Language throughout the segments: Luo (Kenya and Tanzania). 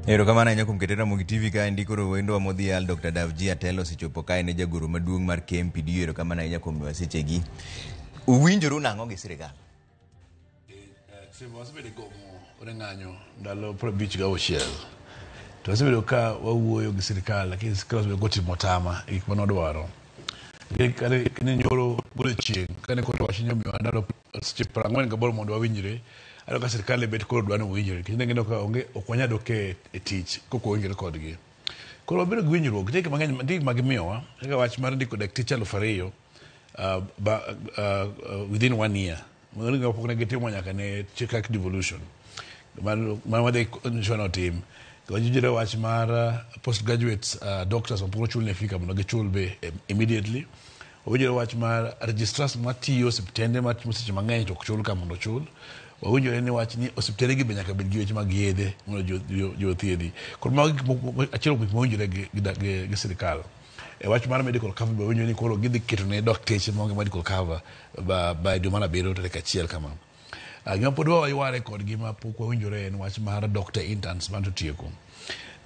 Erokamano ahinya kuom keto Ramogi TV ka endi koro wendo modhial Dr. Davji Atelo osechopo kae ne jagoro maduong' mar KMPDU. Erokamano ahinya kuom miwa sechegi. Uwinjoru nang'o gi sirikal? Sema wasebedo gomo ore ng'anyo ndalo 56 to wasebedo ka wawuoyo gi sirikal lakini sirikal osebedo kotimo tama gik mane wadwaro. Kane nyoro godiochieng' kane koro wach omiyowa ndalo seche 48 mondo wawinjre, aneno ka sirikal bet koro dwa ni wawinjre kendo ng'eno ka ok wanyal dok e tich kok wawinjre kodgi. Koro wabedo gi winjruok nitie mang'eny nitie magimiyowa kaka wach mar ndiko dakteche 2,000 within 1 year. Mwenga pokne gitimo nyaka ne check devolution. Man wadhi nishona otim. Wajijire wach mar postgraduate doctors wapuro chul ne fika mondo gichul be immediately. Wajijire wach mar registrars matiyo osiptende matimo seche mang'eny to ok chul ka mondo chul. Wawinjore ni wach ni osiptende gi be nyaka bed gi weche mag yedhe mondo jo othiedhi. Koro magi achiel kuom gik mowinjore gi sirikal. Wach mar medical cover be winjo ni koro gidhi keto ne dakteche maonge medical cover by dwe mar 7 tarik 1 kama. Gima pod wayware kod gima pok wawinjore en wach mar doctor interns man to tieko.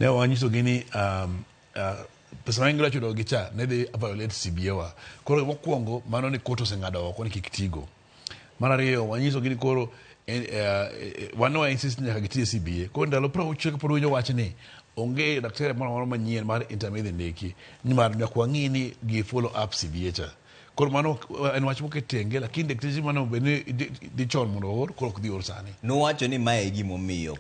Ne wanyisogi ni pesa ma ingila chudo gi cha ne dhi violate CBA wa. Koro mokwongo mano ni court oseng'ado oko ni kik tigo. Mar ariyo wanyisogi ni koro wano insist nyaka gitie CBA. Koro ndalo 60 pod winjo wach ni onge daktari moro manyien mar intermediate ndeki ni mar nyaka wang'i ni gi follow up CBA cha. Koro mano en wach moketenge lakini dakteche mano bende di chon mondo or koro ok dhi or sani. Nowacho ni mae e gimomiyo